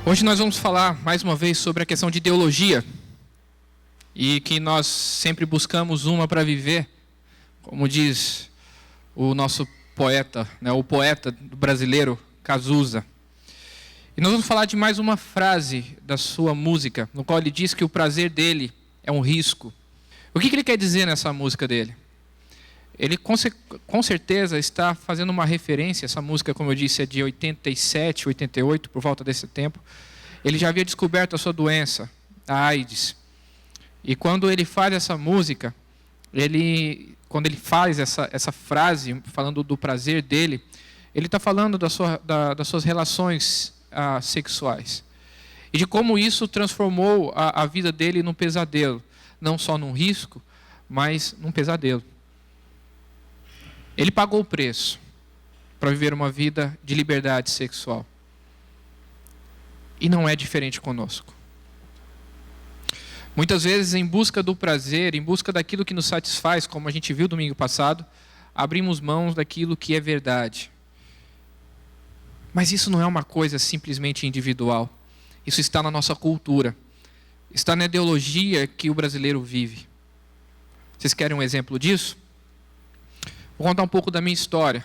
Hoje nós vamos falar mais uma vez sobre a questão de ideologia e que nós sempre buscamos uma para viver, como diz o nosso poeta, o poeta brasileiro Cazuza. E nós vamos falar de mais uma frase da sua música, no qual ele diz que o prazer dele é um risco. O que ele quer dizer nessa música dele? Ele com certeza está fazendo uma referência, essa música, como eu disse, é de 87, 88, por volta desse tempo. Ele já havia descoberto a sua doença, a AIDS. E quando ele faz essa música, quando ele faz essa frase, falando do prazer dele, ele está falando das suas relações sexuais. E de como isso transformou a vida dele num pesadelo. Não só num risco, mas num pesadelo. Ele pagou o preço para viver uma vida de liberdade sexual. E não é diferente conosco. Muitas vezes, em busca do prazer, em busca daquilo que nos satisfaz, como a gente viu domingo passado, abrimos mãos daquilo que é verdade. Mas isso não é uma coisa simplesmente individual. Isso está na nossa cultura. Está na ideologia que o brasileiro vive. Vocês querem um exemplo disso? Vou contar um pouco da minha história,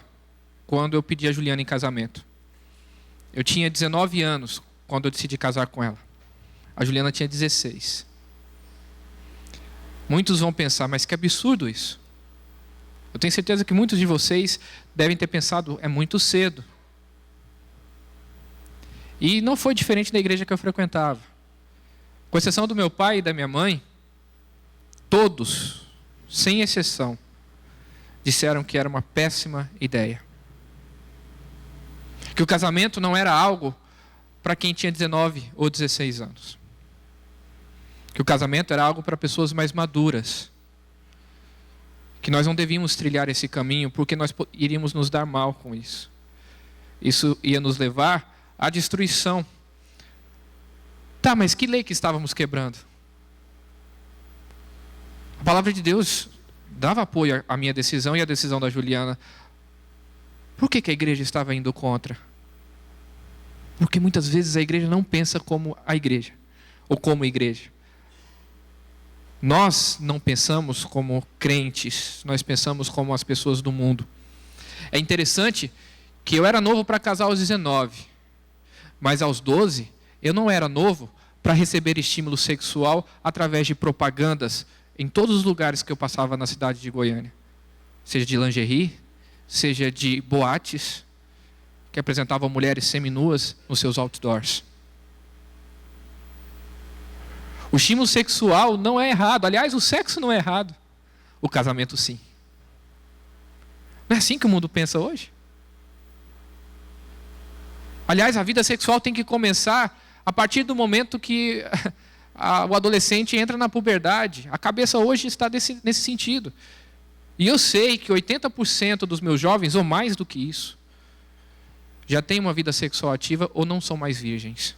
quando eu pedi a Juliana em casamento. Eu tinha 19 anos quando eu decidi casar com ela. A Juliana tinha 16. Muitos vão pensar, mas que absurdo isso. Eu tenho certeza que muitos de vocês devem ter pensado, é muito cedo. E não foi diferente da igreja que eu frequentava. Com exceção do meu pai e da minha mãe, todos, sem exceção, disseram que era uma péssima ideia. Que o casamento não era algo para quem tinha 19 ou 16 anos. Que o casamento era algo para pessoas mais maduras. Que nós não devíamos trilhar esse caminho porque nós iríamos nos dar mal com isso. Isso ia nos levar à destruição. Tá, mas que lei que estávamos quebrando? A palavra de Deus dava apoio à minha decisão e à decisão da Juliana. Por que a igreja estava indo contra? Porque muitas vezes a igreja não pensa como a igreja, ou como igreja. Nós não pensamos como crentes, nós pensamos como as pessoas do mundo. É interessante que eu era novo para casar aos 19, mas aos 12 eu não era novo para receber estímulo sexual através de propagandas em todos os lugares que eu passava na cidade de Goiânia. Seja de lingerie, seja de boates, que apresentavam mulheres seminuas nos seus outdoors. O estímulo sexual não é errado. Aliás, o sexo não é errado. O casamento sim. Não é assim que o mundo pensa hoje? Aliás, a vida sexual tem que começar a partir do momento que o adolescente entra na puberdade. A cabeça hoje está nesse sentido. E eu sei que 80% dos meus jovens, ou mais do que isso, já têm uma vida sexual ativa ou não são mais virgens.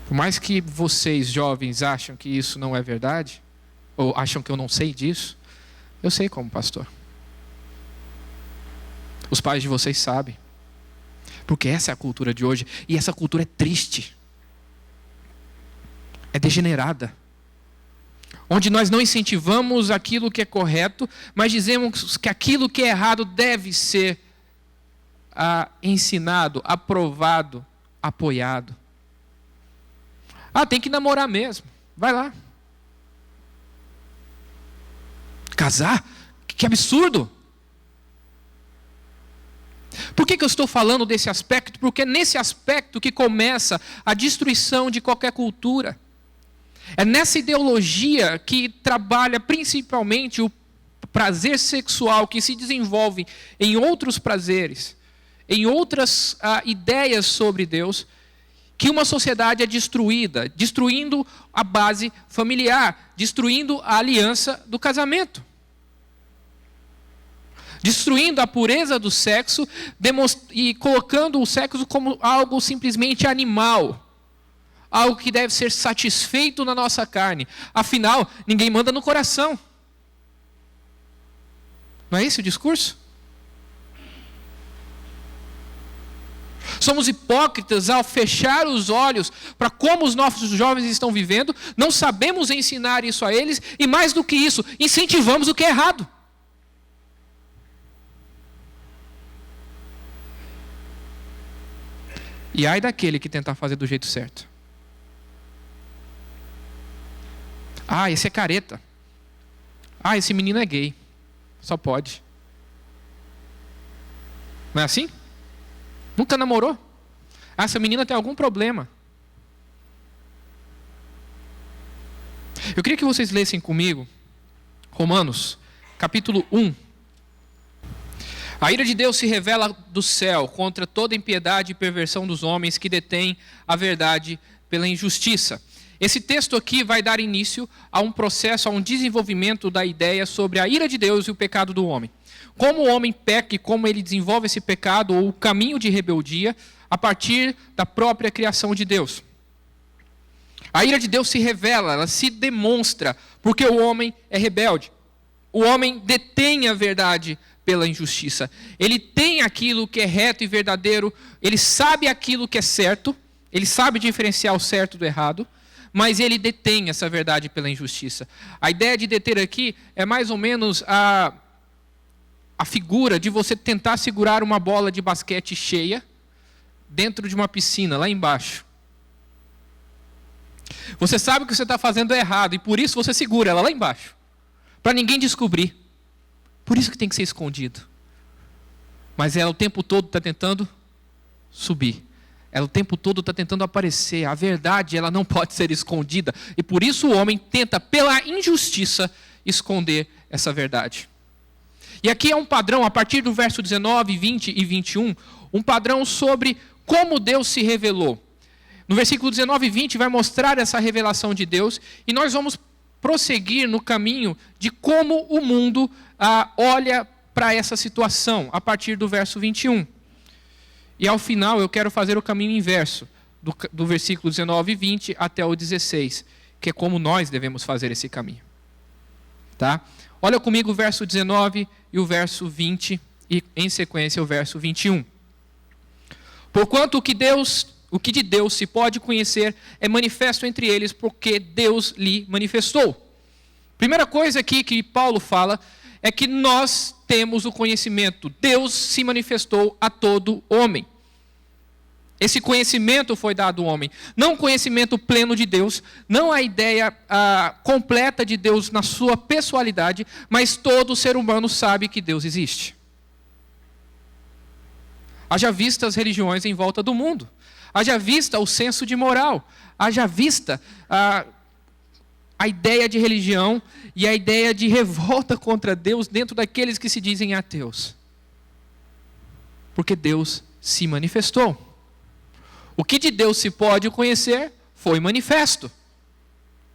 Por mais que vocês, jovens, acham que isso não é verdade, ou acham que eu não sei disso, eu sei como pastor. Os pais de vocês sabem. Porque essa é a cultura de hoje. E essa cultura é triste. É degenerada. Onde nós não incentivamos aquilo que é correto, mas dizemos que aquilo que é errado deve ser ensinado, aprovado, apoiado. Tem que namorar mesmo. Vai lá. Casar? Que absurdo! Por que eu estou falando desse aspecto? Porque é nesse aspecto que começa a destruição de qualquer cultura. É nessa ideologia que trabalha principalmente o prazer sexual, que se desenvolve em outros prazeres, em outras ideias sobre Deus, que uma sociedade é destruída, destruindo a base familiar, destruindo a aliança do casamento. Destruindo a pureza do sexo e colocando o sexo como algo simplesmente animal. Algo que deve ser satisfeito na nossa carne. Afinal, ninguém manda no coração. Não é esse o discurso? Somos hipócritas ao fechar os olhos para como os nossos jovens estão vivendo, não sabemos ensinar isso a eles e, mais do que isso, incentivamos o que é errado. E ai daquele que tentar fazer do jeito certo. Ah, esse é careta. Ah, esse menino é gay. Só pode. Não é assim? Nunca namorou? Ah, essa menina tem algum problema. Eu queria que vocês lessem comigo Romanos, capítulo 1. A ira de Deus se revela do céu contra toda impiedade e perversão dos homens que detêm a verdade pela injustiça. Esse texto aqui vai dar início a um processo, a um desenvolvimento da ideia sobre a ira de Deus e o pecado do homem. Como o homem peca e como ele desenvolve esse pecado ou o caminho de rebeldia a partir da própria criação de Deus. A ira de Deus se revela, ela se demonstra, porque o homem é rebelde. O homem detém a verdade pela injustiça. Ele tem aquilo que é reto e verdadeiro, ele sabe aquilo que é certo, ele sabe diferenciar o certo do errado, mas ele detém essa verdade pela injustiça. A ideia de deter aqui é mais ou menos a figura de você tentar segurar uma bola de basquete cheia dentro de uma piscina, lá embaixo. Você sabe que você está fazendo errado e por isso você segura ela lá embaixo, para ninguém descobrir. Por isso que tem que ser escondido. Mas ela o tempo todo está tentando subir. Ela o tempo todo está tentando aparecer. A verdade, ela não pode ser escondida. E por isso o homem tenta, pela injustiça, esconder essa verdade. E aqui é um padrão, a partir do verso 19, 20 e 21, um padrão sobre como Deus se revelou. No versículo 19 e 20 vai mostrar essa revelação de Deus. E nós vamos prosseguir no caminho de como o mundo olha para essa situação, a partir do verso 21. E ao final eu quero fazer o caminho inverso, do versículo 19 e 20 até o 16, que é como nós devemos fazer esse caminho. Tá? Olha comigo o verso 19 e o verso 20, e em sequência o verso 21. Porquanto o que de Deus se pode conhecer é manifesto entre eles, porque Deus lhe manifestou. Primeira coisa aqui que Paulo fala é que nós temos o conhecimento. Deus se manifestou a todo homem. Esse conhecimento foi dado ao homem. Não o conhecimento pleno de Deus, não a ideia completa de Deus na sua pessoalidade, mas todo ser humano sabe que Deus existe. Haja vista as religiões em volta do mundo. Haja vista o senso de moral. Haja vista a ideia de religião e a ideia de revolta contra Deus dentro daqueles que se dizem ateus. Porque Deus se manifestou. O que de Deus se pode conhecer foi manifesto.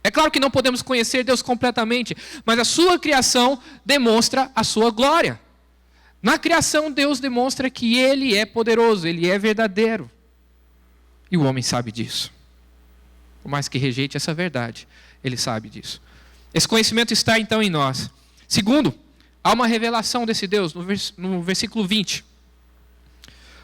É claro que não podemos conhecer Deus completamente, mas a sua criação demonstra a sua glória. Na criação, Deus demonstra que Ele é poderoso, Ele é verdadeiro. E o homem sabe disso. Por mais que rejeite essa verdade, ele sabe disso. Esse conhecimento está então em nós. Segundo, há uma revelação desse Deus no versículo 20.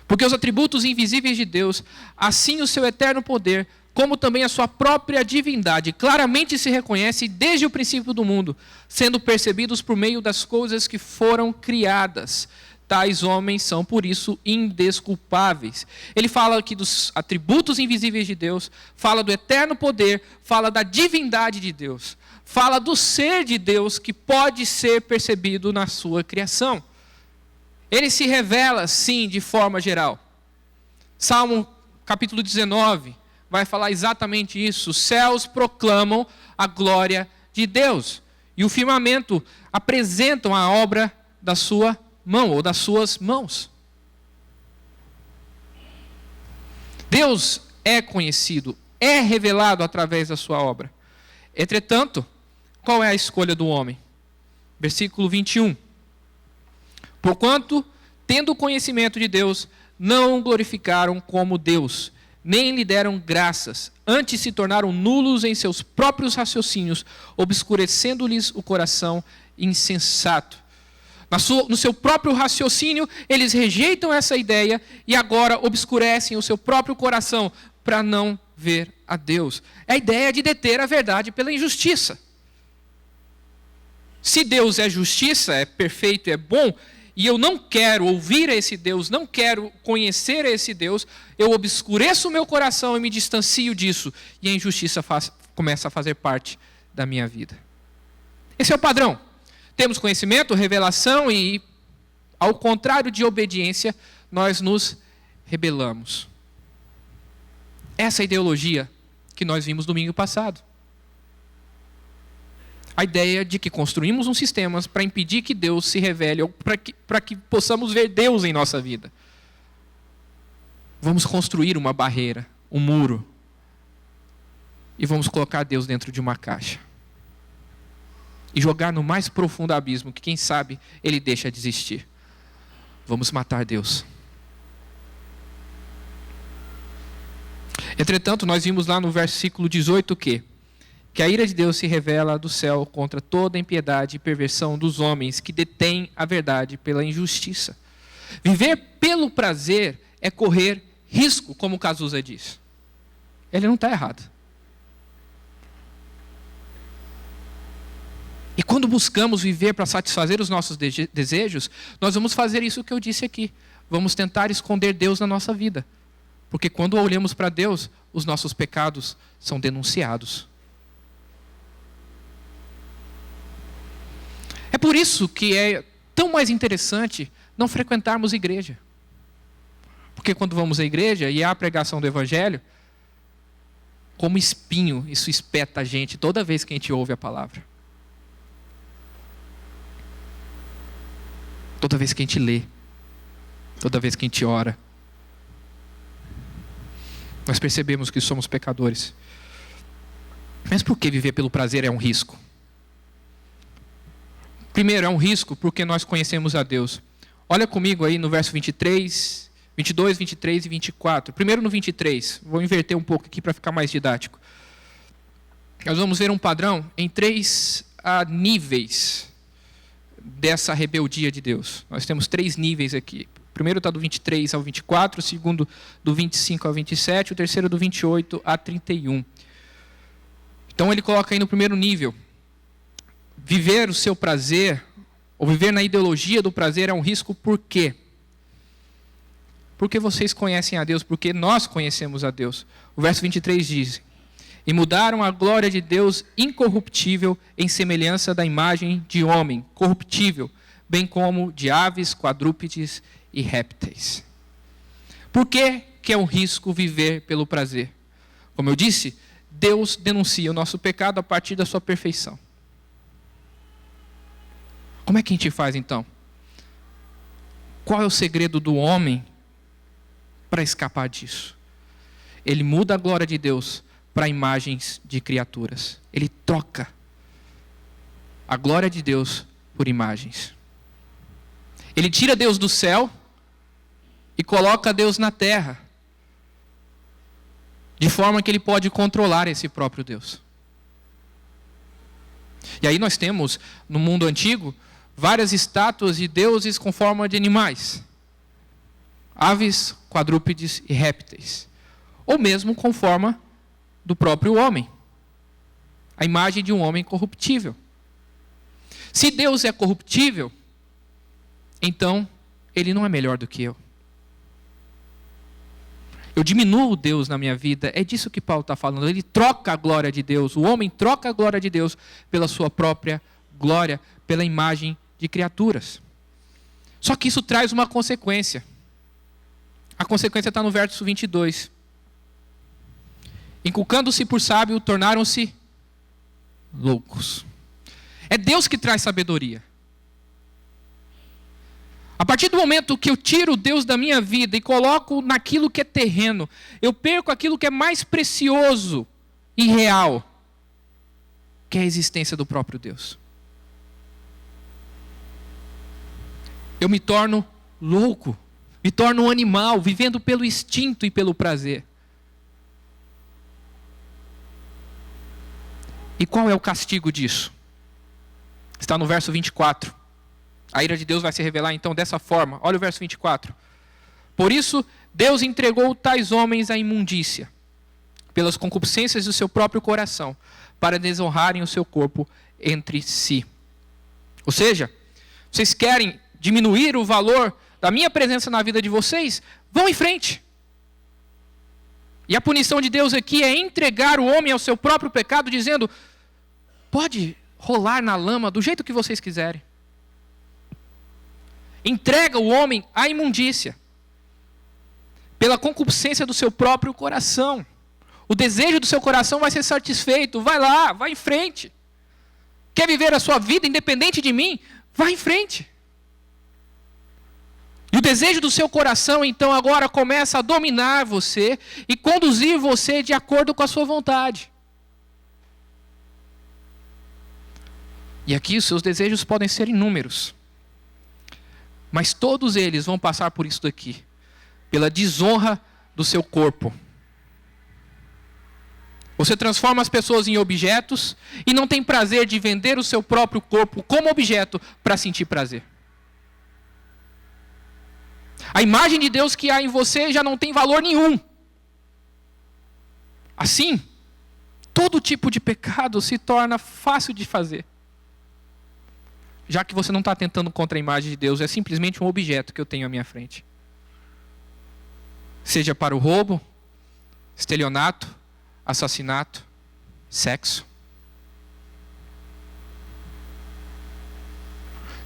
Porque os atributos invisíveis de Deus, assim o seu eterno poder, como também a sua própria divindade, claramente se reconhece desde o princípio do mundo, sendo percebidos por meio das coisas que foram criadas. Tais homens são, por isso, indesculpáveis. Ele fala aqui dos atributos invisíveis de Deus, fala do eterno poder, fala da divindade de Deus, fala do ser de Deus que pode ser percebido na sua criação. Ele se revela, sim, de forma geral. Salmo capítulo 19 vai falar exatamente isso. Os céus proclamam a glória de Deus. E o firmamento apresentam a obra da sua mão, ou das suas mãos. Deus é conhecido, é revelado através da sua obra. Entretanto, qual é a escolha do homem? Versículo 21. Porquanto, tendo conhecimento de Deus, não o glorificaram como Deus, nem lhe deram graças, antes se tornaram nulos em seus próprios raciocínios, obscurecendo-lhes o coração insensato. No seu próprio raciocínio, eles rejeitam essa ideia e agora obscurecem o seu próprio coração para não ver a Deus. É a ideia de deter a verdade pela injustiça. Se Deus é justiça, é perfeito, é bom, e eu não quero ouvir a esse Deus, não quero conhecer a esse Deus, eu obscureço o meu coração e me distancio disso, e a injustiça começa a fazer parte da minha vida. Esse é o padrão. Temos conhecimento, revelação e, ao contrário de obediência, nós nos rebelamos. Essa é a ideologia que nós vimos domingo passado. A ideia de que construímos um sistema para impedir que Deus se revele, ou para que possamos ver Deus em nossa vida. Vamos construir uma barreira, um muro, e vamos colocar Deus dentro de uma caixa. E jogar no mais profundo abismo, que quem sabe ele deixa de existir. Vamos matar Deus. Entretanto, nós vimos lá no versículo 18 que a ira de Deus se revela do céu contra toda impiedade e perversão dos homens que detêm a verdade pela injustiça. Viver pelo prazer é correr risco, como Cazuza diz. Ele não está errado. E quando buscamos viver para satisfazer os nossos desejos, nós vamos fazer isso que eu disse aqui. Vamos tentar esconder Deus na nossa vida. Porque quando olhamos para Deus, os nossos pecados são denunciados. É por isso que é tão mais interessante não frequentarmos igreja. Porque quando vamos à igreja e há a pregação do Evangelho, como espinho, isso espeta a gente toda vez que a gente ouve a palavra. Toda vez que a gente lê, toda vez que a gente ora, nós percebemos que somos pecadores. Mas por que viver pelo prazer é um risco? Primeiro, é um risco porque nós conhecemos a Deus. Olha comigo aí no verso 23, 22, 23 e 24. Primeiro no 23, vou inverter um pouco aqui para ficar mais didático. Nós vamos ver um padrão em 3 níveis dessa rebeldia de Deus. Nós temos 3 níveis aqui. O primeiro está do 23 ao 24, o segundo do 25 ao 27, o terceiro do 28 a 31. Então ele coloca aí no primeiro nível: viver o seu prazer, ou viver na ideologia do prazer é um risco. Por quê? Porque vocês conhecem a Deus, porque nós conhecemos a Deus. O verso 23 diz: e mudaram a glória de Deus incorruptível em semelhança da imagem de homem, corruptível, bem como de aves, quadrúpedes e répteis. Por que é um risco viver pelo prazer? Como eu disse, Deus denuncia o nosso pecado a partir da sua perfeição. Como é que a gente faz então? Qual é o segredo do homem para escapar disso? Ele muda a glória de Deus para imagens de criaturas. Ele troca a glória de Deus por imagens. Ele tira Deus do céu e coloca Deus na terra, de forma que ele pode controlar esse próprio Deus. E aí nós temos, no mundo antigo, várias estátuas de deuses com forma de animais. Aves, quadrúpedes e répteis. Ou mesmo com forma do próprio homem. A imagem de um homem corruptível. Se Deus é corruptível, então ele não é melhor do que eu. Eu diminuo Deus na minha vida. É disso que Paulo está falando. Ele troca a glória de Deus. O homem troca a glória de Deus pela sua própria glória, pela imagem de criaturas. Só que isso traz uma consequência. A consequência está no verso 22. Inculcando-se por sábio, tornaram-se loucos. É Deus que traz sabedoria. A partir do momento que eu tiro Deus da minha vida e coloco naquilo que é terreno, eu perco aquilo que é mais precioso e real, que é a existência do próprio Deus. Eu me torno louco, me torno um animal, vivendo pelo instinto e pelo prazer. E qual é o castigo disso? Está no verso 24. A ira de Deus vai se revelar então dessa forma. Olha o verso 24. Por isso, Deus entregou tais homens à imundícia, pelas concupiscências do seu próprio coração, para desonrarem o seu corpo entre si. Ou seja, vocês querem diminuir o valor da minha presença na vida de vocês? Vão em frente. E a punição de Deus aqui é entregar o homem ao seu próprio pecado, dizendo, pode rolar na lama do jeito que vocês quiserem. Entrega o homem à imundícia, pela concupiscência do seu próprio coração. O desejo do seu coração vai ser satisfeito. Vai lá, vai em frente. Quer viver a sua vida independente de mim? Vai em frente. E o desejo do seu coração, então, agora começa a dominar você e conduzir você de acordo com a sua vontade. E aqui os seus desejos podem ser inúmeros. Mas todos eles vão passar por isso daqui. Pela desonra do seu corpo. Você transforma as pessoas em objetos e não tem prazer de vender o seu próprio corpo como objeto para sentir prazer. A imagem de Deus que há em você já não tem valor nenhum. Assim, todo tipo de pecado se torna fácil de fazer. Já que você não está tentando contra a imagem de Deus, é simplesmente um objeto que eu tenho à minha frente. Seja para o roubo, estelionato, assassinato, sexo.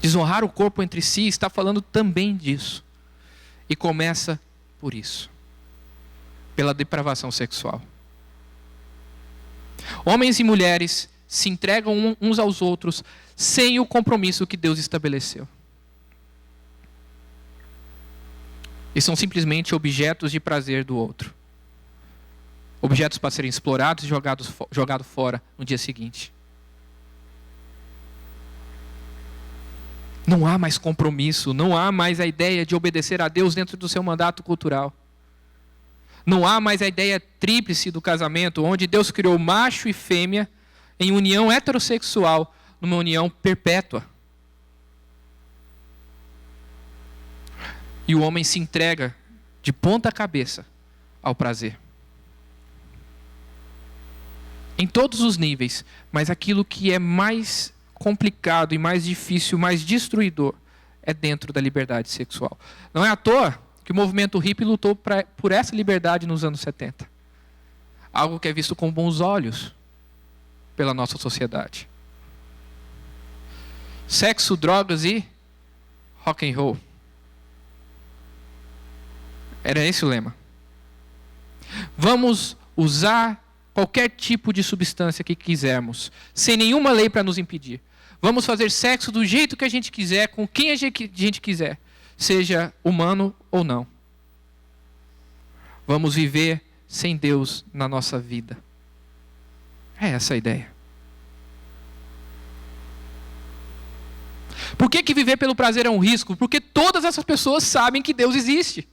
Desonrar o corpo entre si está falando também disso. E começa por isso. Pela depravação sexual. Homens e mulheres se entregam uns aos outros sem o compromisso que Deus estabeleceu. E são simplesmente objetos de prazer do outro. Objetos para serem explorados e jogados fora no dia seguinte. Não há mais compromisso, não há mais a ideia de obedecer a Deus dentro do seu mandato cultural. Não há mais a ideia tríplice do casamento, onde Deus criou macho e fêmea em união heterossexual, numa união perpétua. E o homem se entrega de ponta cabeça ao prazer. Em todos os níveis, mas aquilo que é mais complicado e mais difícil, mais destruidor, é dentro da liberdade sexual. Não é à toa que o movimento hippie lutou por essa liberdade nos anos 70. Algo que é visto com bons olhos pela nossa sociedade. Sexo, drogas e rock and roll. Era esse o lema. Vamos usar qualquer tipo de substância que quisermos, sem nenhuma lei para nos impedir. Vamos fazer sexo do jeito que a gente quiser, com quem a gente quiser, seja humano ou não. Vamos viver sem Deus na nossa vida. É essa a ideia. Por que viver pelo prazer é um risco? Porque todas essas pessoas sabem que Deus existe.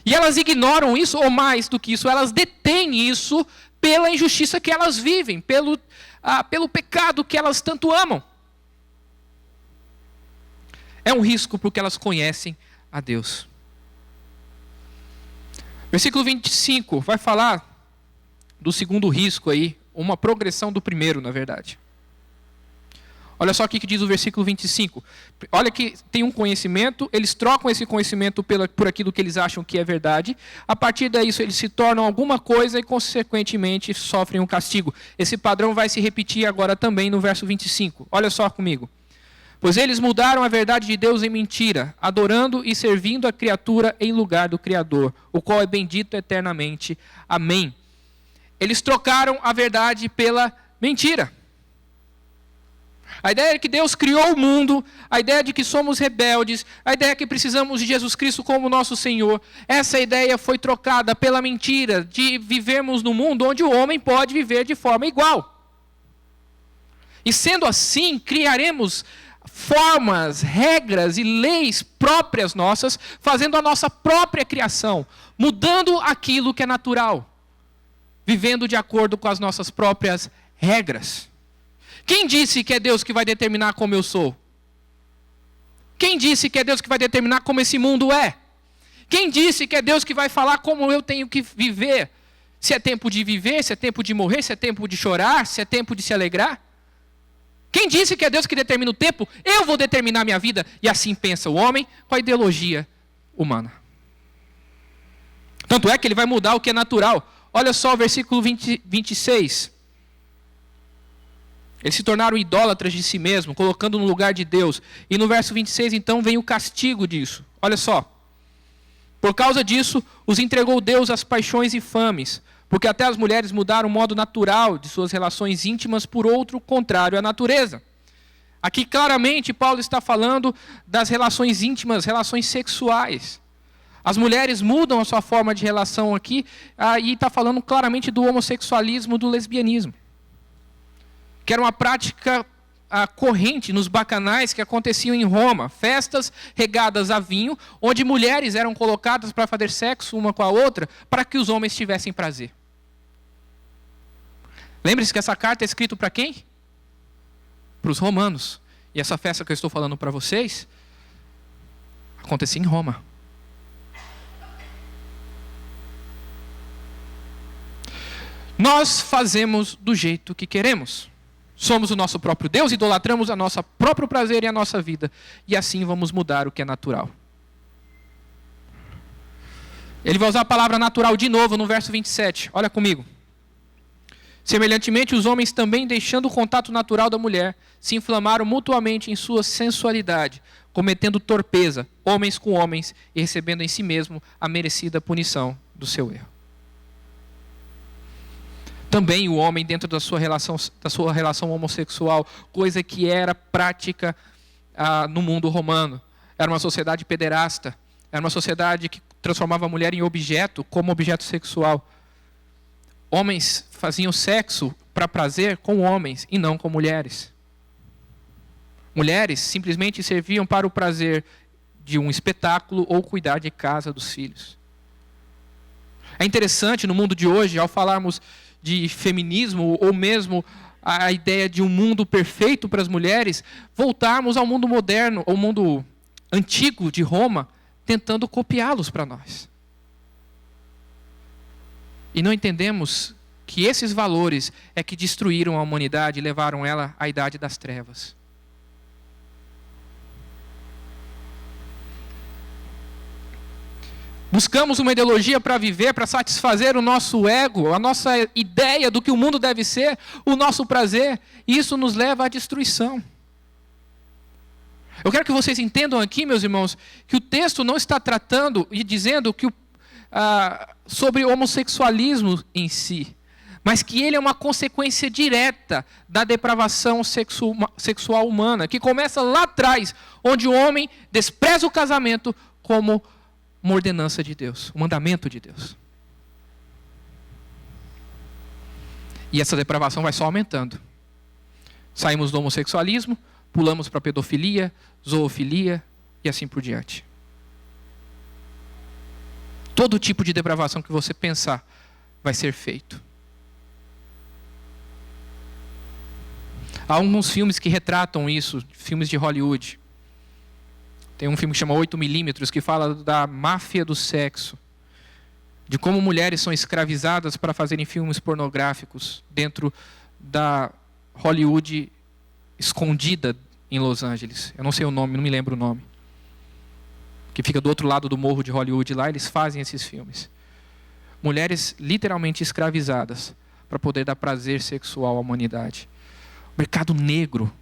E elas ignoram isso, ou mais do que isso, elas detêm isso pela injustiça que elas vivem, pelo pecado que elas tanto amam. É um risco porque elas conhecem a Deus. Versículo 25 vai falar do segundo risco aí, uma progressão do primeiro, na verdade. Olha só o que diz o versículo 25. Olha que tem um conhecimento, eles trocam esse conhecimento por aquilo que eles acham que é verdade. A partir daí, eles se tornam alguma coisa e, consequentemente, sofrem um castigo. Esse padrão vai se repetir agora também no verso 25. Olha só comigo. Pois eles mudaram a verdade de Deus em mentira, adorando e servindo a criatura em lugar do Criador, o qual é bendito eternamente. Amém. Eles trocaram a verdade pela mentira. A ideia de que Deus criou o mundo, a ideia de que somos rebeldes, a ideia de que precisamos de Jesus Cristo como nosso Senhor, essa ideia foi trocada pela mentira de vivermos num mundo onde o homem pode viver de forma igual. E sendo assim, criaremos formas, regras e leis próprias nossas, fazendo a nossa própria criação, mudando aquilo que é natural, vivendo de acordo com as nossas próprias regras. Quem disse que é Deus que vai determinar como eu sou? Quem disse que é Deus que vai determinar como esse mundo é? Quem disse que é Deus que vai falar como eu tenho que viver? Se é tempo de viver, se é tempo de morrer, se é tempo de chorar, se é tempo de se alegrar? Quem disse que é Deus que determina o tempo? Eu vou determinar a minha vida. E assim pensa o homem com a ideologia humana. Tanto é que ele vai mudar o que é natural. Olha só o versículo 26. Eles se tornaram idólatras de si mesmos, colocando no lugar de Deus. E no verso 26, então, vem o castigo disso. Olha só. Por causa disso, os entregou Deus às paixões infames, porque até as mulheres mudaram o modo natural de suas relações íntimas por outro contrário à natureza. Aqui claramente Paulo está falando das relações íntimas, relações sexuais. As mulheres mudam a sua forma de relação aqui, e está falando claramente do homossexualismo, do lesbianismo. Que era uma prática corrente nos bacanais que aconteciam em Roma. Festas regadas a vinho, onde mulheres eram colocadas para fazer sexo uma com a outra, para que os homens tivessem prazer. Lembre-se que essa carta é escrita para quem? Para os romanos. E essa festa que eu estou falando para vocês, acontecia em Roma. Nós fazemos do jeito que queremos. Somos o nosso próprio Deus, idolatramos a nosso próprio prazer e a nossa vida. E assim vamos mudar o que é natural. Ele vai usar a palavra natural de novo no verso 27. Olha comigo. Semelhantemente, os homens também, deixando o contato natural da mulher, se inflamaram mutuamente em sua sensualidade, cometendo torpeza, homens com homens, e recebendo em si mesmo a merecida punição do seu erro. Também o homem, dentro da sua relação homossexual, coisa que era prática no mundo romano. Era uma sociedade pederasta, era uma sociedade que transformava a mulher em objeto, como objeto sexual. Homens faziam sexo para prazer com homens e não com mulheres. Mulheres simplesmente serviam para o prazer de um espetáculo ou cuidar de casa dos filhos. É interessante no mundo de hoje, ao falarmos de feminismo, ou mesmo a ideia de um mundo perfeito para as mulheres, voltarmos ao mundo moderno, ao mundo antigo de Roma, tentando copiá-los para nós. E não entendemos que esses valores é que destruíram a humanidade e levaram ela à idade das trevas. Buscamos uma ideologia para viver, para satisfazer o nosso ego, a nossa ideia do que o mundo deve ser, o nosso prazer, e isso nos leva à destruição. Eu quero que vocês entendam aqui, meus irmãos, que o texto não está tratando e dizendo que sobre homossexualismo em si, mas que ele é uma consequência direta da depravação sexual humana, que começa lá atrás, onde o homem despreza o casamento como uma ordenança de Deus, um mandamento de Deus. E essa depravação vai só aumentando. Saímos do homossexualismo, pulamos para a pedofilia, zoofilia e assim por diante. Todo tipo de depravação que você pensar vai ser feito. Há alguns filmes que retratam isso, filmes de Hollywood. Tem um filme que chama 8mm, que fala da máfia do sexo. De como mulheres são escravizadas para fazerem filmes pornográficos dentro da Hollywood escondida em Los Angeles. Eu não sei o nome, não me lembro o nome. Que fica do outro lado do morro de Hollywood lá, eles fazem esses filmes. Mulheres literalmente escravizadas para poder dar prazer sexual à humanidade. O mercado negro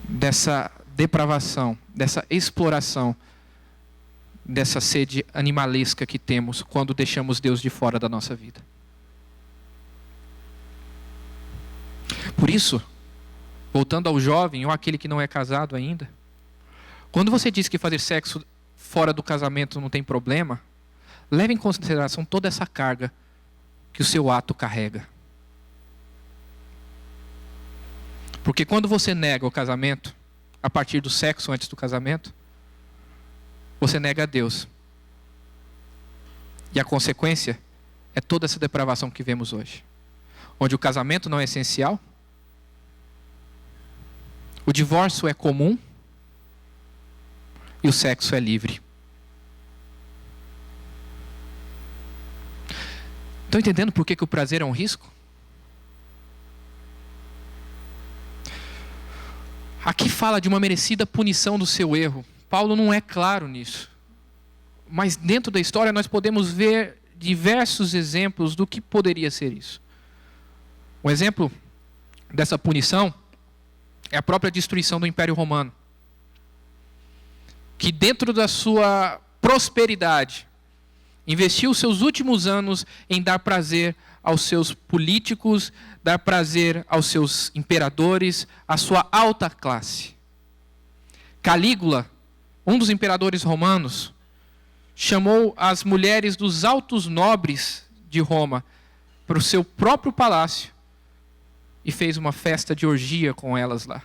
dessa depravação, dessa exploração, dessa sede animalesca que temos quando deixamos Deus de fora da nossa vida. Por isso, voltando ao jovem ou àquele que não é casado ainda, quando você diz que fazer sexo fora do casamento não tem problema, leve em consideração toda essa carga que o seu ato carrega. Porque quando você nega o casamento, a partir do sexo antes do casamento, você nega a Deus. E a consequência é toda essa depravação que vemos hoje. Onde o casamento não é essencial, o divórcio é comum, e o sexo é livre. Estão entendendo por que o prazer é um risco? Aqui fala de uma merecida punição do seu erro. Paulo não é claro nisso. Mas dentro da história nós podemos ver diversos exemplos do que poderia ser isso. Um exemplo dessa punição é a própria destruição do Império Romano, que dentro da sua prosperidade investiu os seus últimos anos em dar prazer aos seus políticos, dar prazer aos seus imperadores, à sua alta classe. Calígula, um dos imperadores romanos, chamou as mulheres dos altos nobres de Roma para o seu próprio palácio e fez uma festa de orgia com elas lá,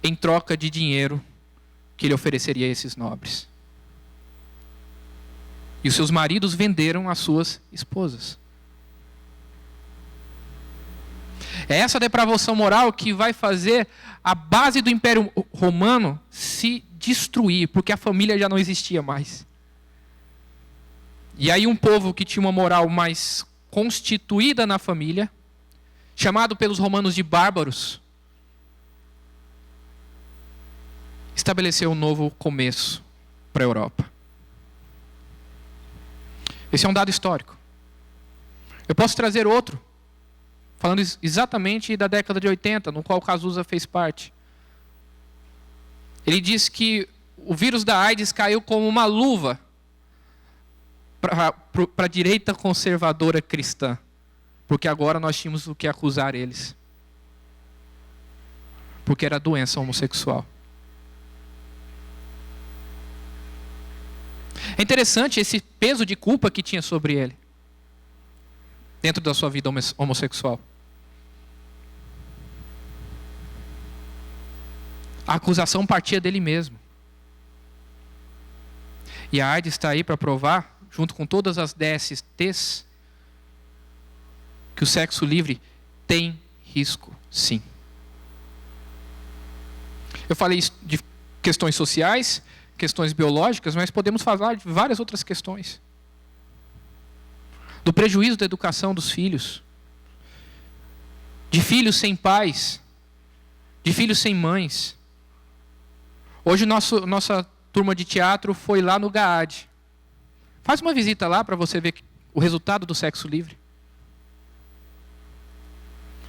em troca de dinheiro que ele ofereceria a esses nobres. E os seus maridos venderam as suas esposas. É essa depravação moral que vai fazer a base do Império Romano se destruir, porque a família já não existia mais. E aí um povo que tinha uma moral mais constituída na família, chamado pelos romanos de bárbaros, estabeleceu um novo começo para a Europa. Esse é um dado histórico. Eu posso trazer outro, falando exatamente da década de 80, no qual Cazuza fez parte. Ele diz que o vírus da AIDS caiu como uma luva para a direita conservadora cristã, porque agora nós tínhamos o que acusar eles, porque era doença homossexual. É interessante esse peso de culpa que tinha sobre ele, dentro da sua vida homossexual. A acusação partia dele mesmo. E a AIDS está aí para provar, junto com todas as DSTs, que o sexo livre tem risco, sim. Eu falei de questões sociais, questões biológicas, mas podemos falar de várias outras questões. Do prejuízo da educação dos filhos, de filhos sem pais, de filhos sem mães. Hoje nossa turma de teatro foi lá no GAAD. Faz uma visita lá para você ver o resultado do sexo livre.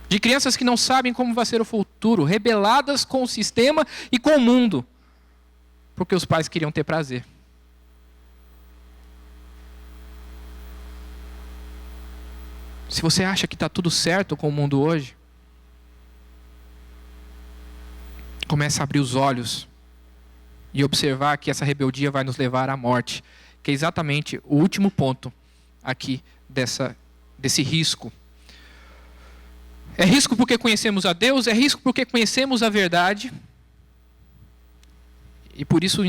De crianças que não sabem como vai ser o futuro, rebeladas com o sistema e com o mundo, porque os pais queriam ter prazer. Se você acha que está tudo certo com o mundo hoje, comece a abrir os olhos e observar que essa rebeldia vai nos levar à morte, que é exatamente o último ponto aqui desse risco. É risco porque conhecemos a Deus, é risco porque conhecemos a verdade, e por isso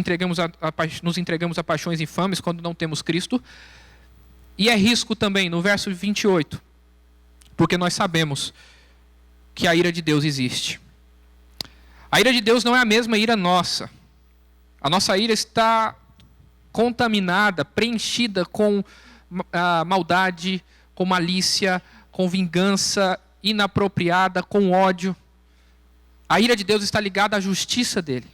nos entregamos a paixões infames quando não temos Cristo. E é risco também, no verso 28, porque nós sabemos que a ira de Deus existe. A ira de Deus não é a mesma ira nossa. A nossa ira está contaminada, preenchida com maldade, com malícia, com vingança inapropriada, com ódio. A ira de Deus está ligada à justiça dele.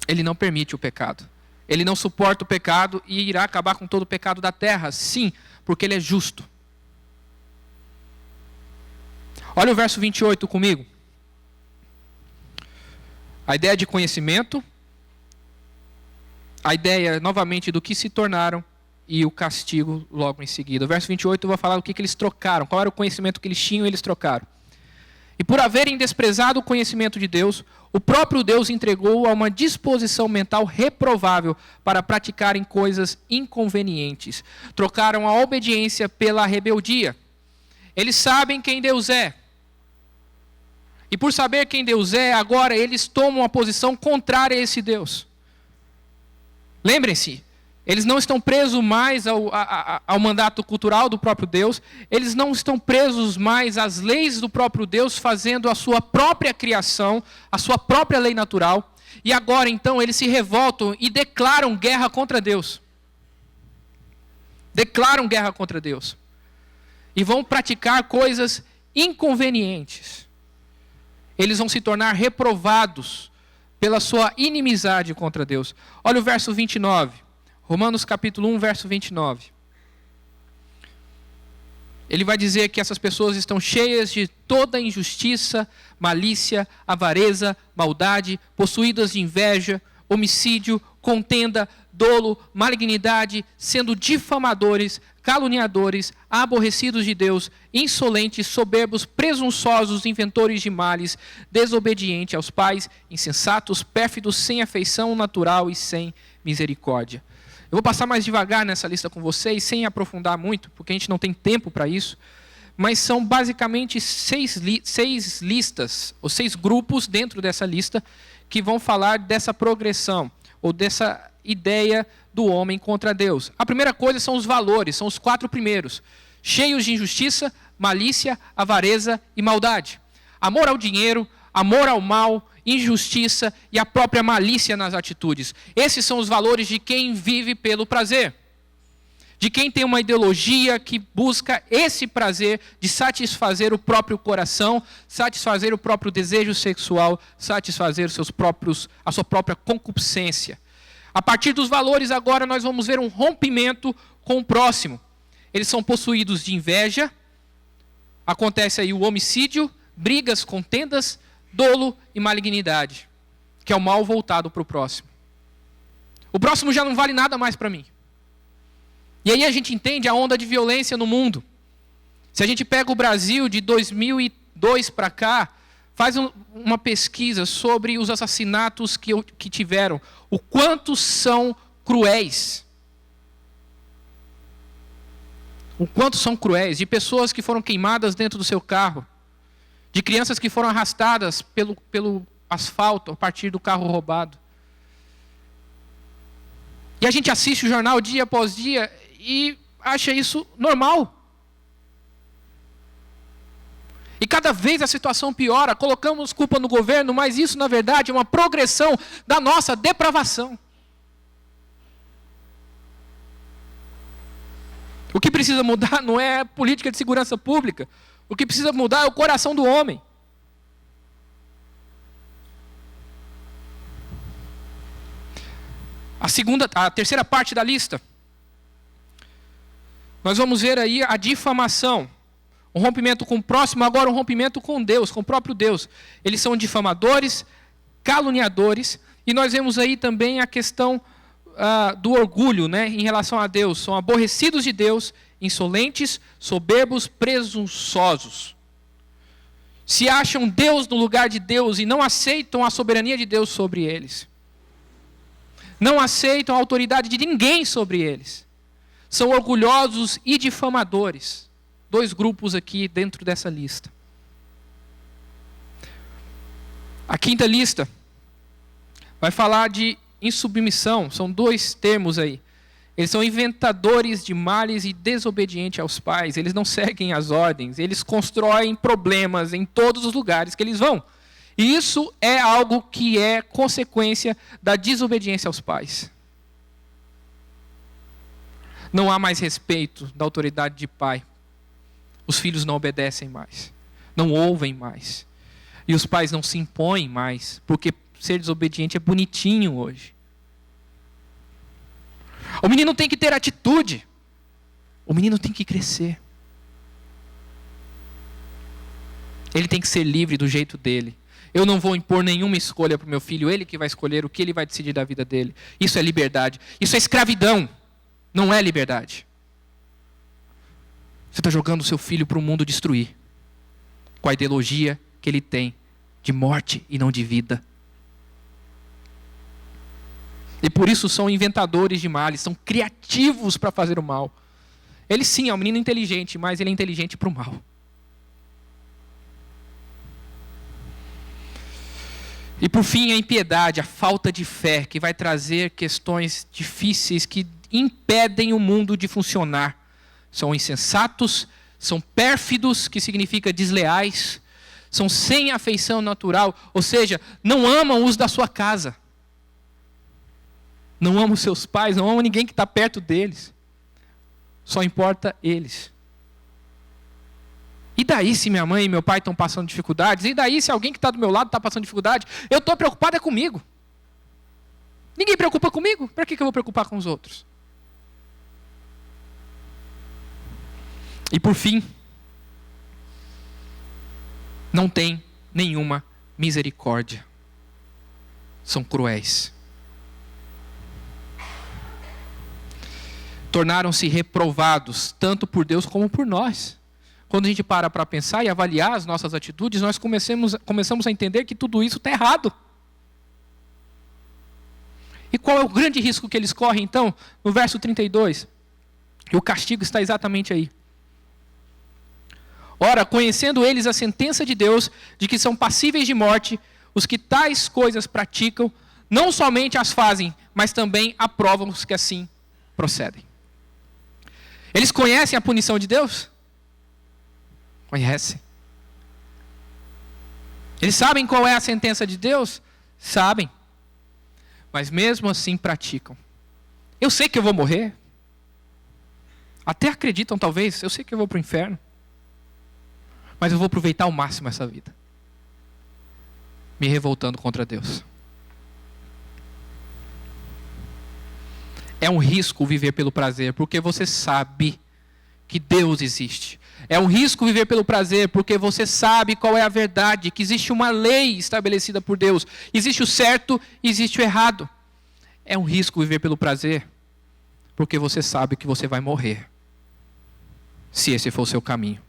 Ele não permite o pecado. Ele não suporta o pecado e irá acabar com todo o pecado da terra. Sim, porque ele é justo. Olha o verso 28 comigo. A ideia de conhecimento, a ideia novamente do que se tornaram e o castigo logo em seguida. O verso 28 eu vou falar o que eles trocaram, qual era o conhecimento que eles tinham e eles trocaram. E por haverem desprezado o conhecimento de Deus, o próprio Deus entregou a uma disposição mental reprovável para praticarem coisas inconvenientes. Trocaram a obediência pela rebeldia. Eles sabem quem Deus é. E por saber quem Deus é, agora eles tomam uma posição contrária a esse Deus. Lembrem-se, eles não estão presos mais ao mandato cultural do próprio Deus, eles não estão presos mais às leis do próprio Deus, fazendo a sua própria criação, a sua própria lei natural. E agora então eles se revoltam e declaram guerra contra Deus. Declaram guerra contra Deus. E vão praticar coisas inconvenientes. Eles vão se tornar reprovados pela sua inimizade contra Deus. Olha o verso 29. Romanos capítulo 1, verso 29. Ele vai dizer que essas pessoas estão cheias de toda injustiça, malícia, avareza, maldade, possuídas de inveja, homicídio, contenda, dolo, malignidade, sendo difamadores, caluniadores, aborrecidos de Deus, insolentes, soberbos, presunçosos, inventores de males, desobedientes aos pais, insensatos, pérfidos, sem afeição natural e sem misericórdia. Eu vou passar mais devagar nessa lista com vocês, sem aprofundar muito, porque a gente não tem tempo para isso. Mas são basicamente seis listas, ou 6 grupos dentro dessa lista, que vão falar dessa progressão, ou dessa ideia do homem contra Deus. A primeira coisa são os valores, são os 4 primeiros. Cheios de injustiça, malícia, avareza e maldade. Amor ao dinheiro, amor ao mal, injustiça e a própria malícia nas atitudes. Esses são os valores de quem vive pelo prazer. De quem tem uma ideologia que busca esse prazer de satisfazer o próprio coração, satisfazer o próprio desejo sexual, satisfazer a sua própria concupiscência. A partir dos valores agora nós vamos ver um rompimento com o próximo. Eles são possuídos de inveja, acontece aí o homicídio, brigas, contendas, dolo e malignidade, que é o mal voltado para o próximo. O próximo já não vale nada mais para mim. E aí a gente entende a onda de violência no mundo. Se a gente pega o Brasil de 2002 para cá, faz uma pesquisa sobre os assassinatos que tiveram, o quanto são cruéis. O quanto são cruéis, de pessoas que foram queimadas dentro do seu carro, de crianças que foram arrastadas pelo asfalto a partir do carro roubado. E a gente assiste o jornal dia após dia e acha isso normal. E cada vez a situação piora, colocamos culpa no governo, mas isso na verdade é uma progressão da nossa depravação. O que precisa mudar não é a política de segurança pública. O que precisa mudar é o coração do homem. A terceira parte da lista. Nós vamos ver aí a difamação. Um rompimento com o próximo, agora um rompimento com Deus, com o próprio Deus. Eles são difamadores, caluniadores, e nós vemos aí também a questão do orgulho, né, em relação a Deus. São aborrecidos de Deus, insolentes, soberbos, presunçosos. Se acham Deus no lugar de Deus e não aceitam a soberania de Deus sobre eles. Não aceitam a autoridade de ninguém sobre eles. São orgulhosos e difamadores. 2 grupos aqui dentro dessa lista. A quinta lista vai falar de insubmissão. São 2 termos aí. Eles são inventadores de males e desobedientes aos pais. Eles não seguem as ordens. Eles constroem problemas em todos os lugares que eles vão. E isso é algo que é consequência da desobediência aos pais. Não há mais respeito da autoridade de pai. Os filhos não obedecem mais. Não ouvem mais. E os pais não se impõem mais. Porque ser desobediente é bonitinho hoje. O menino tem que ter atitude. O menino tem que crescer. Ele tem que ser livre do jeito dele. Eu não vou impor nenhuma escolha para o meu filho. Ele que vai escolher o que ele vai decidir da vida dele. Isso é liberdade. Isso é escravidão. Não é liberdade. Você está jogando o seu filho para o mundo destruir. Com a ideologia que ele tem de morte e não de vida. E por isso são inventadores de males, são criativos para fazer o mal. Ele sim é um menino inteligente, mas ele é inteligente para o mal. E por fim a impiedade, a falta de fé, que vai trazer questões difíceis que impedem o mundo de funcionar. São insensatos, são pérfidos, que significa desleais, são sem afeição natural, ou seja, não amam os da sua casa. Não amam seus pais, não amam ninguém que está perto deles. Só importa eles. E daí se minha mãe e meu pai estão passando dificuldades? E daí se alguém que está do meu lado está passando dificuldade? Eu estou preocupado é comigo. Ninguém preocupa comigo, para que eu vou preocupar com os outros? E por fim, não tem nenhuma misericórdia. São cruéis. Tornaram-se reprovados, tanto por Deus como por nós. Quando a gente para pensar e avaliar as nossas atitudes, nós começamos a entender que tudo isso está errado. E qual é o grande risco que eles correm, então? No verso 32. E o castigo está exatamente aí. Ora, conhecendo eles a sentença de Deus, de que são passíveis de morte, os que tais coisas praticam, não somente as fazem, mas também aprovam os que assim procedem. Eles conhecem a punição de Deus? Conhecem. Eles sabem qual é a sentença de Deus? Sabem. Mas mesmo assim praticam. Eu sei que eu vou morrer. Até acreditam talvez, eu sei que eu vou para o inferno. Mas eu vou aproveitar ao máximo essa vida. Me revoltando contra Deus. É um risco viver pelo prazer, porque você sabe que Deus existe. É um risco viver pelo prazer, porque você sabe qual é a verdade, que existe uma lei estabelecida por Deus. Existe o certo e existe o errado. É um risco viver pelo prazer, porque você sabe que você vai morrer, se esse for o seu caminho.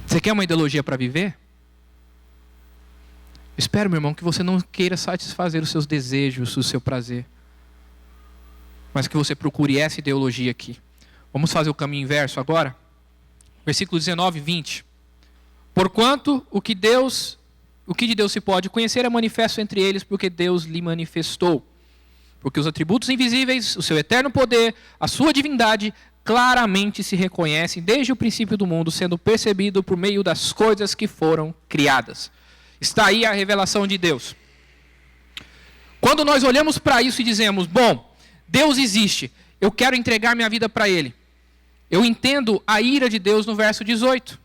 Você quer uma ideologia para viver? Espero, meu irmão, que você não queira satisfazer os seus desejos, o seu prazer, mas que você procure essa ideologia aqui. Vamos fazer o caminho inverso agora? Versículo 19 e 20. Porquanto o que de Deus se pode conhecer é manifesto entre eles, porque Deus lhe manifestou. Porque os atributos invisíveis, o seu eterno poder, a sua divindade, claramente se reconhecem desde o princípio do mundo, sendo percebido por meio das coisas que foram criadas. Está aí a revelação de Deus. Quando nós olhamos para isso e dizemos, bom, Deus existe, eu quero entregar minha vida para Ele. Eu entendo a ira de Deus no verso 18.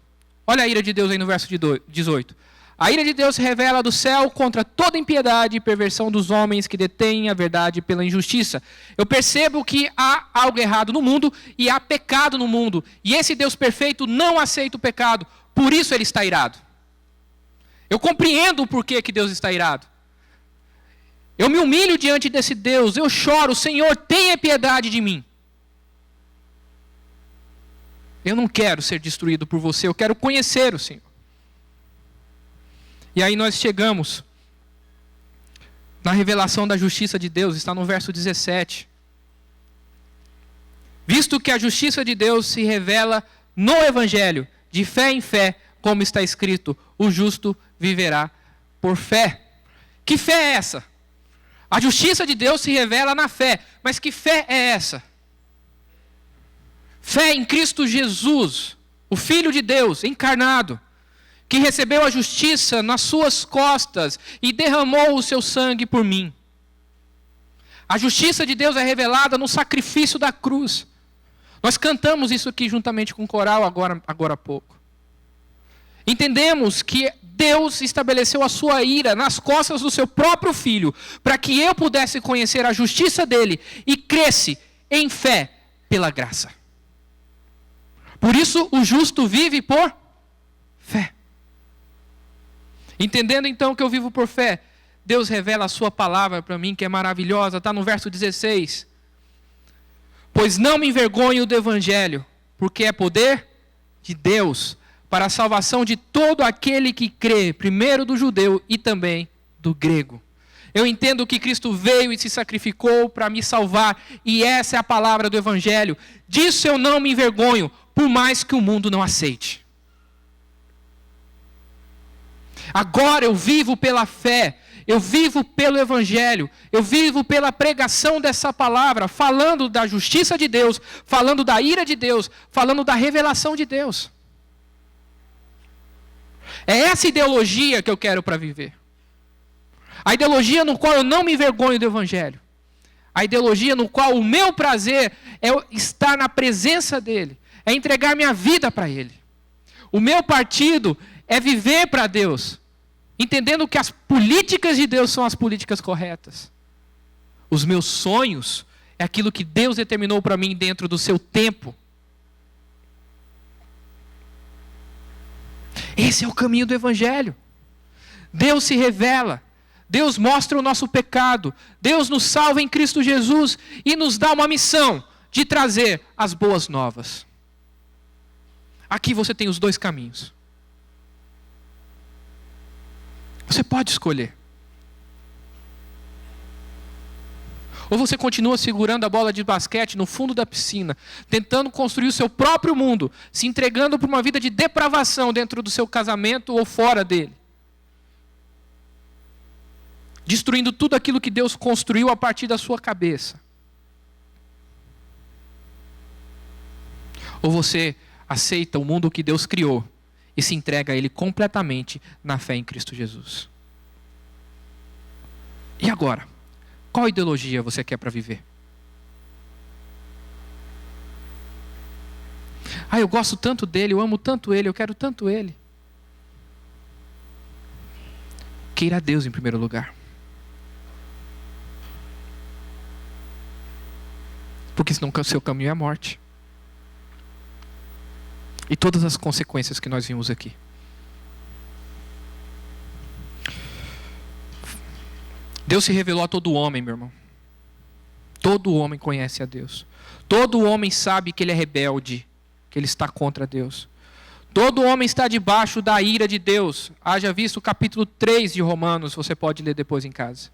Olha a ira de Deus aí no verso 18. A ira de Deus se revela do céu contra toda impiedade e perversão dos homens que detêm a verdade pela injustiça. Eu percebo que há algo errado no mundo e há pecado no mundo. E esse Deus perfeito não aceita o pecado. Por isso Ele está irado. Eu compreendo o porquê que Deus está irado. Eu me humilho diante desse Deus. Eu choro, Senhor, tenha piedade de mim. Eu não quero ser destruído por você, eu quero conhecer o Senhor. E aí nós chegamos na revelação da justiça de Deus, está no verso 17. Visto que a justiça de Deus se revela no Evangelho, de fé em fé, como está escrito, o justo viverá por fé. Que fé é essa? A justiça de Deus se revela na fé, mas que fé é essa? Fé em Cristo Jesus, o Filho de Deus, encarnado, que recebeu a justiça nas suas costas e derramou o seu sangue por mim. A justiça de Deus é revelada no sacrifício da cruz. Nós cantamos isso aqui juntamente com o coral agora há pouco. Entendemos que Deus estabeleceu a sua ira nas costas do seu próprio Filho, para que eu pudesse conhecer a justiça dele e cresce em fé pela graça. Por isso o justo vive por fé. Entendendo então que eu vivo por fé, Deus revela a sua palavra para mim, que é maravilhosa, está no verso 16. Pois não me envergonho do Evangelho, porque é poder de Deus, para a salvação de todo aquele que crê, primeiro do judeu e também do grego. Eu entendo que Cristo veio e se sacrificou para me salvar, e essa é a palavra do Evangelho. Disso eu não me envergonho, por mais que o mundo não aceite. Agora eu vivo pela fé, eu vivo pelo Evangelho, eu vivo pela pregação dessa palavra, falando da justiça de Deus, falando da ira de Deus, falando da revelação de Deus. É essa ideologia que eu quero para viver. A ideologia no qual eu não me envergonho do Evangelho. A ideologia no qual o meu prazer é estar na presença dEle. É entregar minha vida para Ele. O meu partido é viver para Deus. Entendendo que as políticas de Deus são as políticas corretas. Os meus sonhos é aquilo que Deus determinou para mim dentro do seu tempo. Esse é o caminho do Evangelho. Deus se revela. Deus mostra o nosso pecado. Deus nos salva em Cristo Jesus e nos dá uma missão de trazer as boas novas. Aqui você tem os dois caminhos. Você pode escolher. Ou você continua segurando a bola de basquete no fundo da piscina, tentando construir o seu próprio mundo, se entregando para uma vida de depravação dentro do seu casamento ou fora dele. Destruindo tudo aquilo que Deus construiu a partir da sua cabeça. Ou você aceita o mundo que Deus criou e se entrega a Ele completamente na fé em Cristo Jesus. E agora? Qual ideologia você quer para viver? Eu gosto tanto dele, eu amo tanto ele, eu quero tanto ele. Queira Deus em primeiro lugar. Porque senão o seu caminho é a morte. E todas as consequências que nós vimos aqui. Deus se revelou a todo homem, meu irmão. Todo homem conhece a Deus. Todo homem sabe que ele é rebelde, que ele está contra Deus. Todo homem está debaixo da ira de Deus. Haja visto o capítulo 3 de Romanos, você pode ler depois em casa.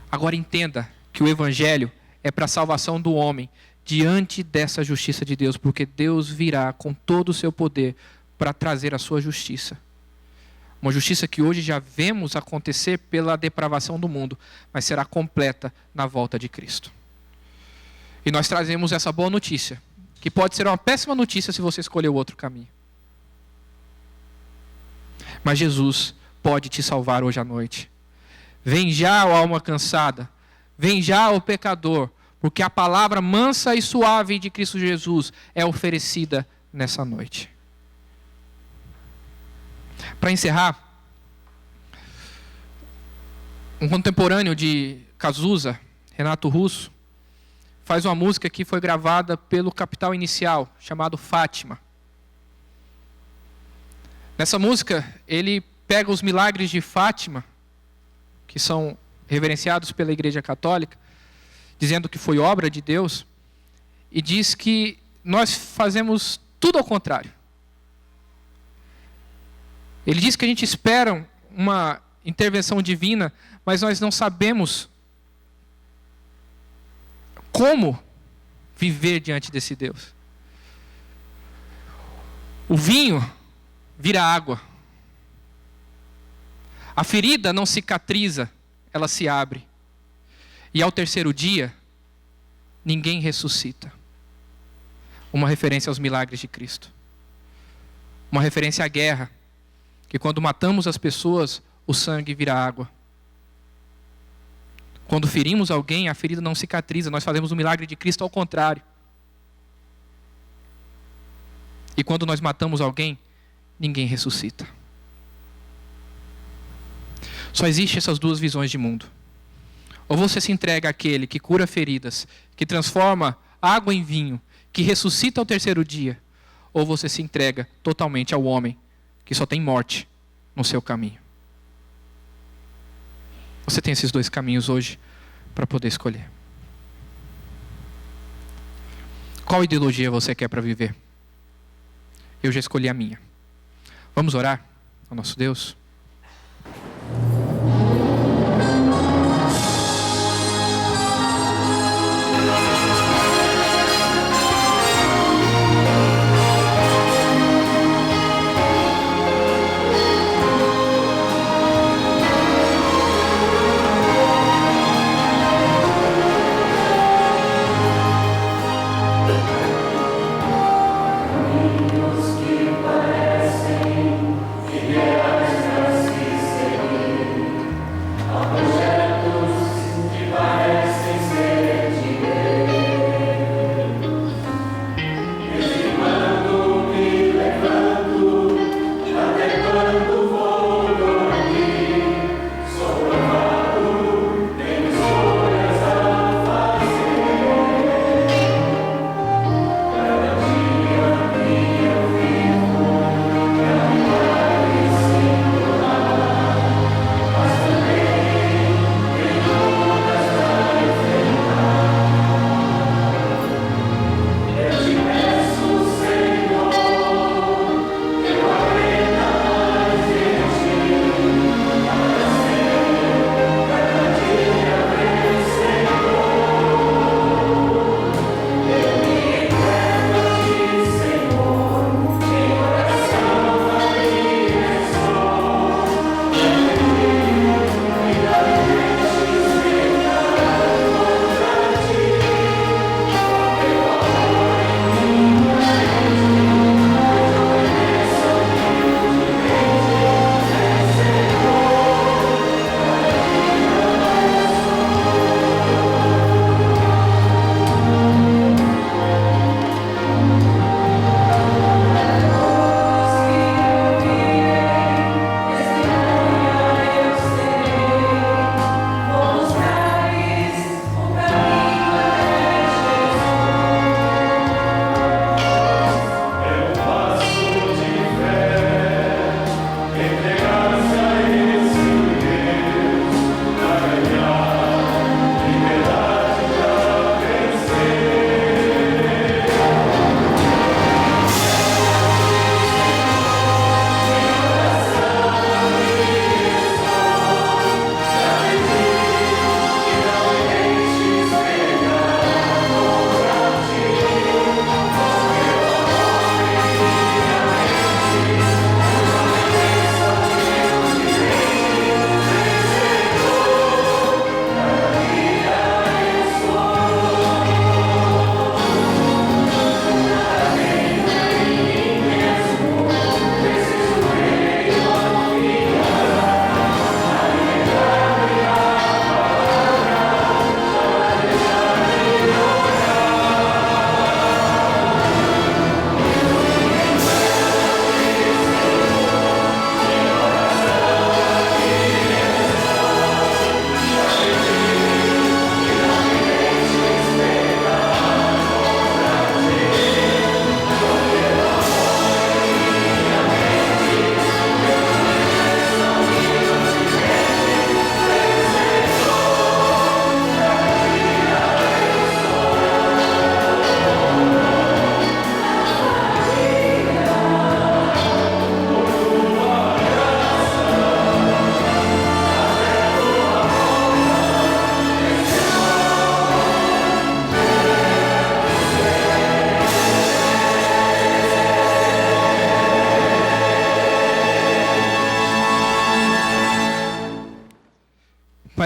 Agora entenda que o Evangelho é para a salvação do homem diante dessa justiça de Deus, porque Deus virá com todo o seu poder para trazer a sua justiça. Uma justiça que hoje já vemos acontecer pela depravação do mundo, mas será completa na volta de Cristo. E nós trazemos essa boa notícia, que pode ser uma péssima notícia se você escolher o outro caminho. Mas Jesus pode te salvar hoje à noite. Vem já, ó alma cansada, vem já, ó pecador, porque a palavra mansa e suave de Cristo Jesus é oferecida nessa noite. Para encerrar, um contemporâneo de Cazuza, Renato Russo, faz uma música que foi gravada pelo Capital Inicial, chamado Fátima. Nessa música, ele pega os milagres de Fátima, que são reverenciados pela Igreja Católica, dizendo que foi obra de Deus, e diz que nós fazemos tudo ao contrário. Ele diz que a gente espera uma intervenção divina, mas nós não sabemos como viver diante desse Deus. O vinho vira água. A ferida não cicatriza, ela se abre. E ao terceiro dia, ninguém ressuscita. Uma referência aos milagres de Cristo. Uma referência à guerra. Que quando matamos as pessoas, o sangue vira água. Quando ferimos alguém, a ferida não cicatriza. Nós fazemos o milagre de Cristo ao contrário. E quando nós matamos alguém, ninguém ressuscita. Só existem essas duas visões de mundo. Ou você se entrega àquele que cura feridas, que transforma água em vinho, que ressuscita ao terceiro dia. Ou você se entrega totalmente ao homem que só tem morte no seu caminho. Você tem esses dois caminhos hoje para poder escolher. Qual ideologia você quer para viver? Eu já escolhi a minha. Vamos orar ao nosso Deus? Que parecem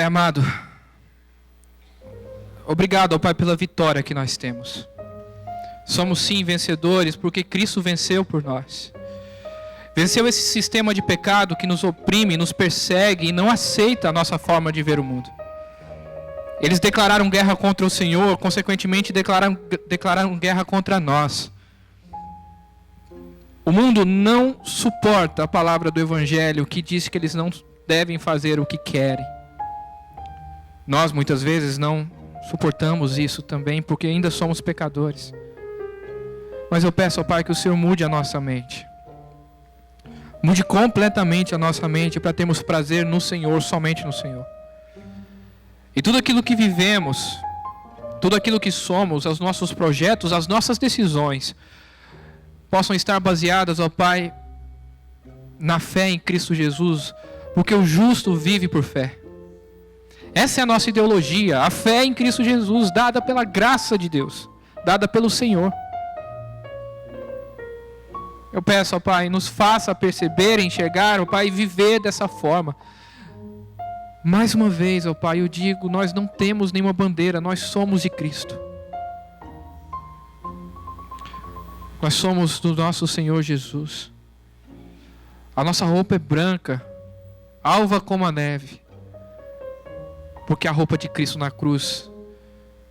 Pai amado, obrigado, ó Pai, pela vitória que nós temos. Somos sim vencedores porque Cristo venceu por nós. Venceu esse sistema de pecado que nos oprime, nos persegue e não aceita a nossa forma de ver o mundo. Eles declararam guerra contra o Senhor, consequentemente declararam guerra contra nós. O mundo não suporta a palavra do Evangelho que diz que eles não devem fazer o que querem. Nós muitas vezes não suportamos isso também porque ainda somos pecadores. Mas eu peço ao Pai que o Senhor mude a nossa mente. Mude completamente a nossa mente para termos prazer no Senhor, somente no Senhor. E tudo aquilo que vivemos, tudo aquilo que somos, os nossos projetos, as nossas decisões, possam estar baseadas, ó Pai, na fé em Cristo Jesus, porque o justo vive por fé. Essa é a nossa ideologia, a fé em Cristo Jesus, dada pela graça de Deus, dada pelo Senhor. Eu peço, ó Pai, nos faça perceber, enxergar, ó Pai, e viver dessa forma. Mais uma vez, ó Pai, eu digo, nós não temos nenhuma bandeira, nós somos de Cristo. Nós somos do nosso Senhor Jesus. A nossa roupa é branca, alva como a neve, porque a roupa de Cristo na cruz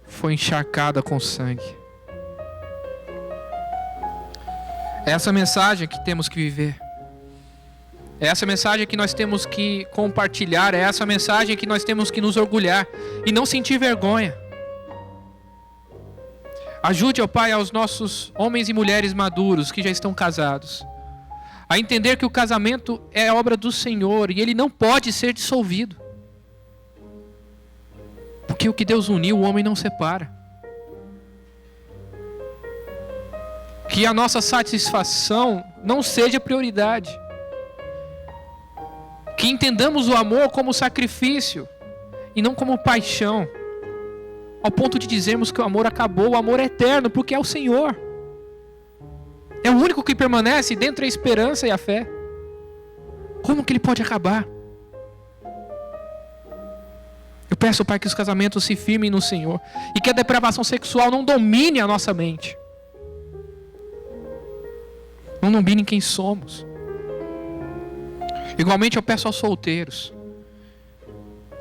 foi encharcada com sangue. É essa mensagem que temos que viver. É essa mensagem que nós temos que compartilhar. É essa mensagem que nós temos que nos orgulhar e não sentir vergonha. Ajude, ó Pai, aos nossos homens e mulheres maduros que já estão casados a entender que o casamento é obra do Senhor e ele não pode ser dissolvido. Porque o que Deus uniu, o homem não separa. Que a nossa satisfação não seja prioridade. Que entendamos o amor como sacrifício e não como paixão, ao ponto de dizermos que o amor acabou. O amor é eterno, porque é o Senhor. É o único que permanece dentro da esperança e a fé. Como que ele pode acabar? Eu peço, Pai, que os casamentos se firmem no Senhor e que a depravação sexual não domine a nossa mente. Não domine quem somos. Igualmente eu peço aos solteiros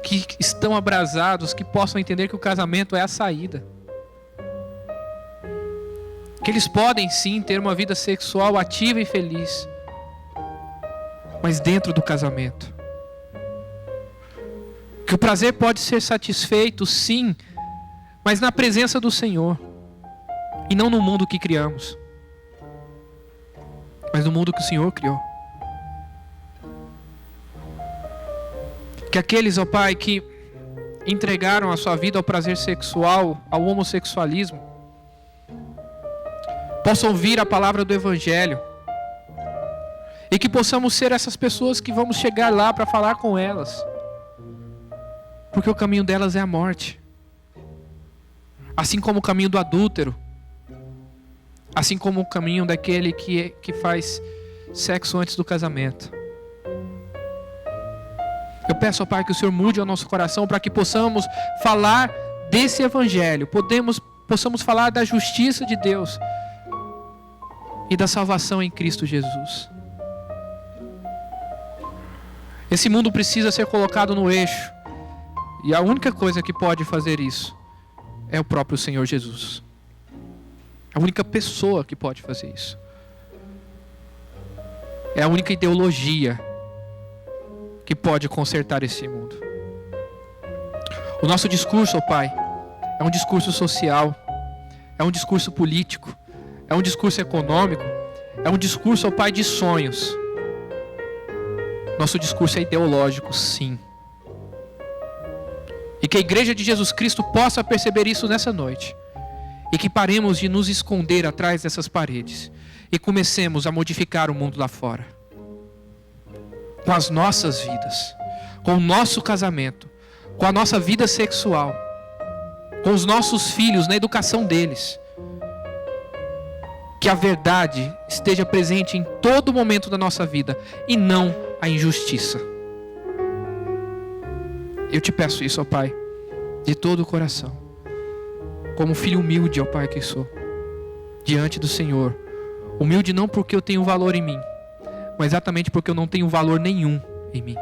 que estão abrasados, que possam entender que o casamento é a saída. Que eles podem sim ter uma vida sexual ativa e feliz, mas dentro do casamento. Que o prazer pode ser satisfeito sim, mas na presença do Senhor, e não no mundo que criamos, mas no mundo que o Senhor criou. Que aqueles, ó Pai, que entregaram a sua vida ao prazer sexual, ao homossexualismo, possam ouvir a palavra do Evangelho. E que possamos ser essas pessoas que vamos chegar lá para falar com elas. Porque o caminho delas é a morte. Assim como o caminho do adúltero. Assim como o caminho daquele que faz sexo antes do casamento. Eu peço ao Pai que o Senhor mude o nosso coração para que possamos falar desse Evangelho. Possamos falar da justiça de Deus e da salvação em Cristo Jesus. Esse mundo precisa ser colocado no eixo. E a única coisa que pode fazer isso é o próprio Senhor Jesus. A única pessoa que pode fazer isso. É a única ideologia que pode consertar esse mundo. O nosso discurso, ó Pai, é um discurso social, é um discurso político, é um discurso econômico, é um discurso, ó Pai, de sonhos. Nosso discurso é ideológico, sim. E que a Igreja de Jesus Cristo possa perceber isso nessa noite. E que paremos de nos esconder atrás dessas paredes e comecemos a modificar o mundo lá fora. Com as nossas vidas, com o nosso casamento, com a nossa vida sexual, com os nossos filhos, na educação deles. Que a verdade esteja presente em todo momento da nossa vida e não a injustiça. Eu te peço isso, ó Pai, de todo o coração. Como filho humilde, ó Pai, que sou, diante do Senhor. Humilde não porque eu tenho valor em mim, mas exatamente porque eu não tenho valor nenhum em mim.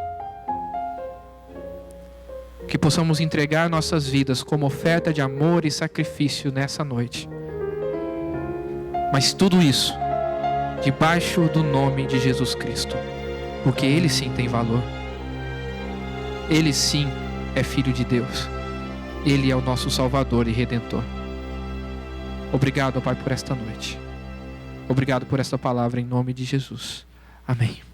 Que possamos entregar nossas vidas como oferta de amor e sacrifício nessa noite. Mas tudo isso debaixo do nome de Jesus Cristo, porque Ele sim tem valor. Ele sim é Filho de Deus. Ele é o nosso Salvador e Redentor. Obrigado, Pai, por esta noite. Obrigado por esta palavra em nome de Jesus. Amém.